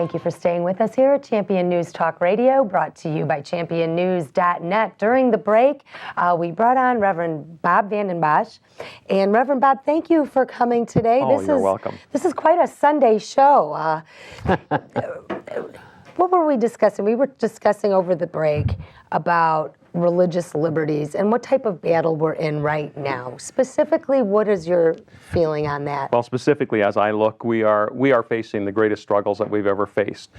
Thank you for staying with us here at Champion News Talk Radio, brought to you by championnews.net. During the break, we brought on Reverend Bob Vanden Bosch. And Reverend Bob, thank you for coming today. You're welcome. This is quite a Sunday show. What were we discussing? We were discussing over the break about religious liberties and what type of battle we're in right now. Specifically, what is your feeling on that? Well, specifically, as I look, we are facing the greatest struggles that we've ever faced.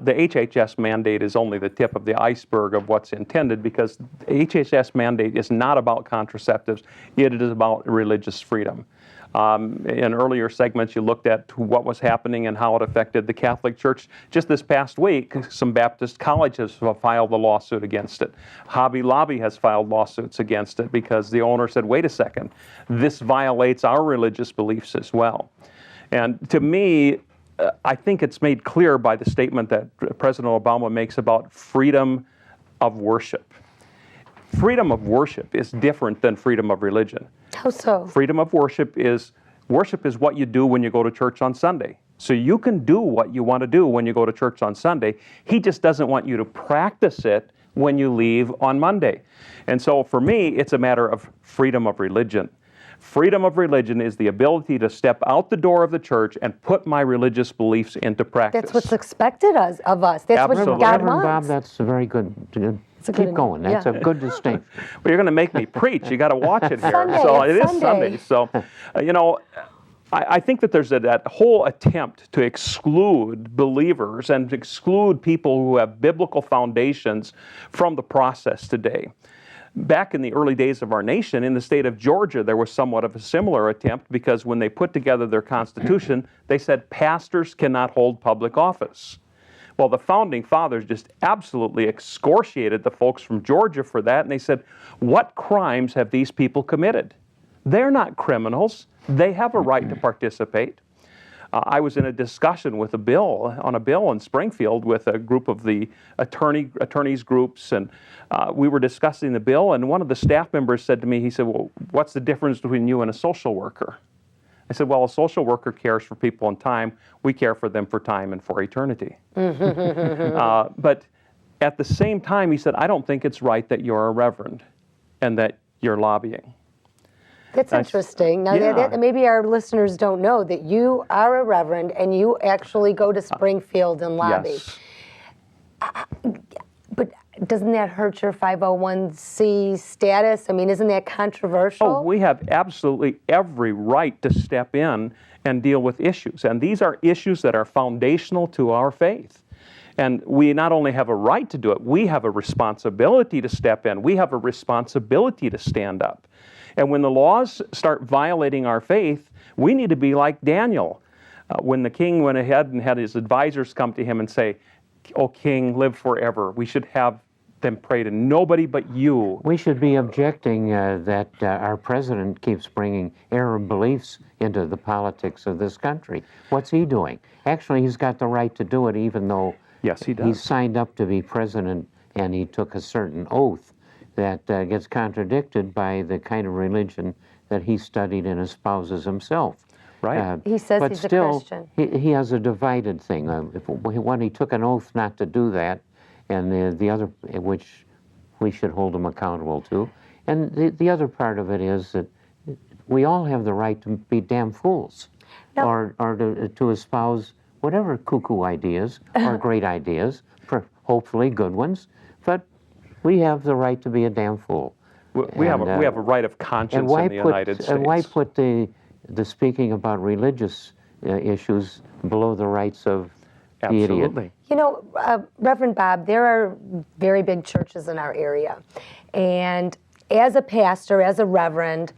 The HHS mandate is only the tip of the iceberg of what's intended, because the HHS mandate is not about contraceptives. It is about religious freedom. In earlier segments, you looked at what was happening and how it affected the Catholic Church. Just this past week, some Baptist colleges have filed a lawsuit against it. Hobby Lobby has filed lawsuits against it because the owner said, wait a second, this violates our religious beliefs as well. And to me, I think it's made clear by the statement that President Obama makes about freedom of worship. Freedom of worship is different than freedom of religion. How so? Freedom of worship is what you do when you go to church on Sunday. So you can do what you want to do when you go to church on Sunday. He just doesn't want you to practice it when you leave on Monday. And so for me, it's a matter of freedom of religion. Freedom of religion is the ability to step out the door of the church and put my religious beliefs into practice. That's what's expected of us. That's Absolutely. what God Reverend wants. Bob, that's a very good. Keep going. That's a good distinction. Well, you're going to make me preach. You got to watch it here. Sunday, so it's it is Sunday. Sunday. So, I think that there's that whole attempt to exclude believers and to exclude people who have biblical foundations from the process today. Back in the early days of our nation, in the state of Georgia, there was somewhat of a similar attempt, because when they put together their constitution, they said pastors cannot hold public office. Well, the founding fathers just absolutely excoriated the folks from Georgia for that, and they said, what crimes have these people committed? They're not criminals. They have a right to participate. I was in a discussion with a bill in Springfield with a group of the attorneys groups, and we were discussing the bill, and one of the staff members said to me, he said, well, what's the difference between you and a social worker? I said, well, a social worker cares for people in time. We care for them for time and for eternity. But at the same time, he said, I don't think it's right that you're a reverend and that you're lobbying. That's interesting. Now, maybe our listeners don't know that you are a reverend and you actually go to Springfield and lobby. Yes. But doesn't that hurt your 501c status? I mean, isn't that controversial? Oh, we have absolutely every right to step in and deal with issues. And these are issues that are foundational to our faith. And we not only have a right to do it, we have a responsibility to step in. We have a responsibility to stand up. And when the laws start violating our faith, we need to be like Daniel. When the king went ahead and had his advisors come to him and say, "O king, live forever," we should have them pray to nobody but you. We should be objecting that our president keeps bringing Arab beliefs into the politics of this country. What's he doing? Actually, he's got the right to do it, even though Yes, he does. He signed up to be president and he took a certain oath that gets contradicted by the kind of religion that he studied and espouses himself. Right. He says but he's still, a Christian. He has a divided thing. When he took an oath not to do that, and the other, which we should hold him accountable to, and the other part of it is that we all have the right to be damn fools, or to espouse whatever cuckoo ideas or great ideas, hopefully good ones, but we have the right to be a damn fool. We have a right of conscience in the United States. And why put the speaking about religious issues below the rights of the idiot? Absolutely. You know, Reverend Bob, there are very big churches in our area. And as a pastor, as a reverend,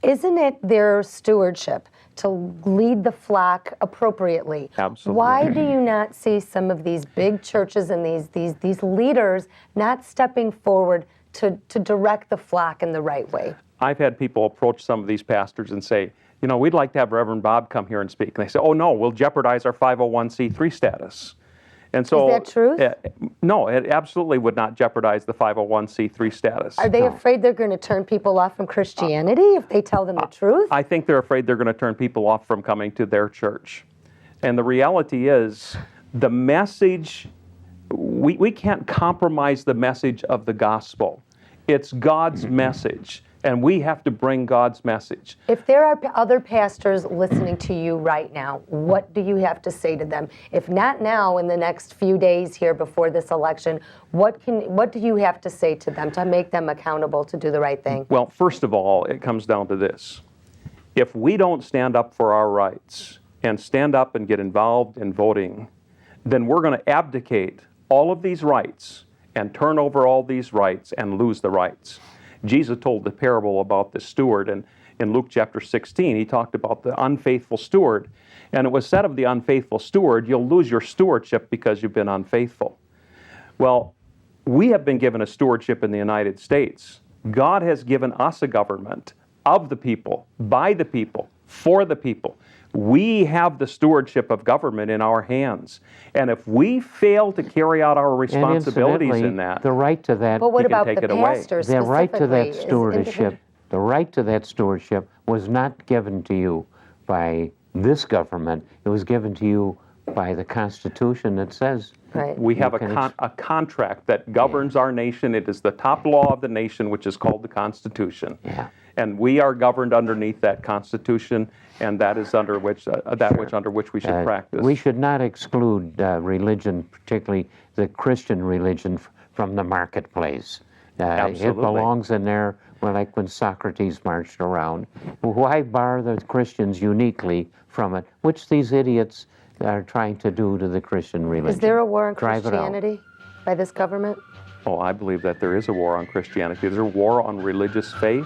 isn't it their stewardship to lead the flock appropriately? Absolutely. Why do you not see some of these big churches and these leaders not stepping forward to direct the flock in the right way? I've had people approach some of these pastors and say, you know, we'd like to have Reverend Bob come here and speak. And they say, oh no, we'll jeopardize our 501c3 status. And so, is that true? No, it absolutely would not jeopardize the 501c3 status. Are they afraid they're going to turn people off from Christianity if they tell them the truth? I think they're afraid they're going to turn people off from coming to their church. And the reality is, the message, we can't compromise the message of the gospel. It's God's message, and we have to bring God's message. If there are other pastors listening to you right now, what do you have to say to them? If not now, in the next few days here before this election, what do you have to say to them to make them accountable to do the right thing? Well, first of all, it comes down to this. If we don't stand up for our rights and stand up and get involved in voting, then we're going to abdicate all of these rights and turn over all these rights and lose the rights. Jesus told the parable about the steward, and in Luke chapter 16, he talked about the unfaithful steward. And it was said of the unfaithful steward, you'll lose your stewardship because you've been unfaithful. Well, we have been given a stewardship in the United States. God has given us a government of the people, by the people, for the people. We have the stewardship of government in our hands. And if we fail to carry out our responsibilities in that, the right to that, But what He can about take the it away. pastors the right to specifically? that Is stewardship, the right to that stewardship was not given to you by this government. It was given to you by the Constitution that says Right. we have can a contract that governs our nation. It is the top law of the nation, which is called the Constitution. Yeah. And we are governed underneath that Constitution, and that is under which under which we should practice. We should not exclude religion, particularly the Christian religion, from the marketplace. It Absolutely. belongs in there, like when Socrates marched around. Why bar the Christians uniquely from it, which these idiots are trying to do to the Christian religion? Is there a war on Drive it out. Christianity by this government? Oh, I believe that there is a war on Christianity. There's a war on religious faith.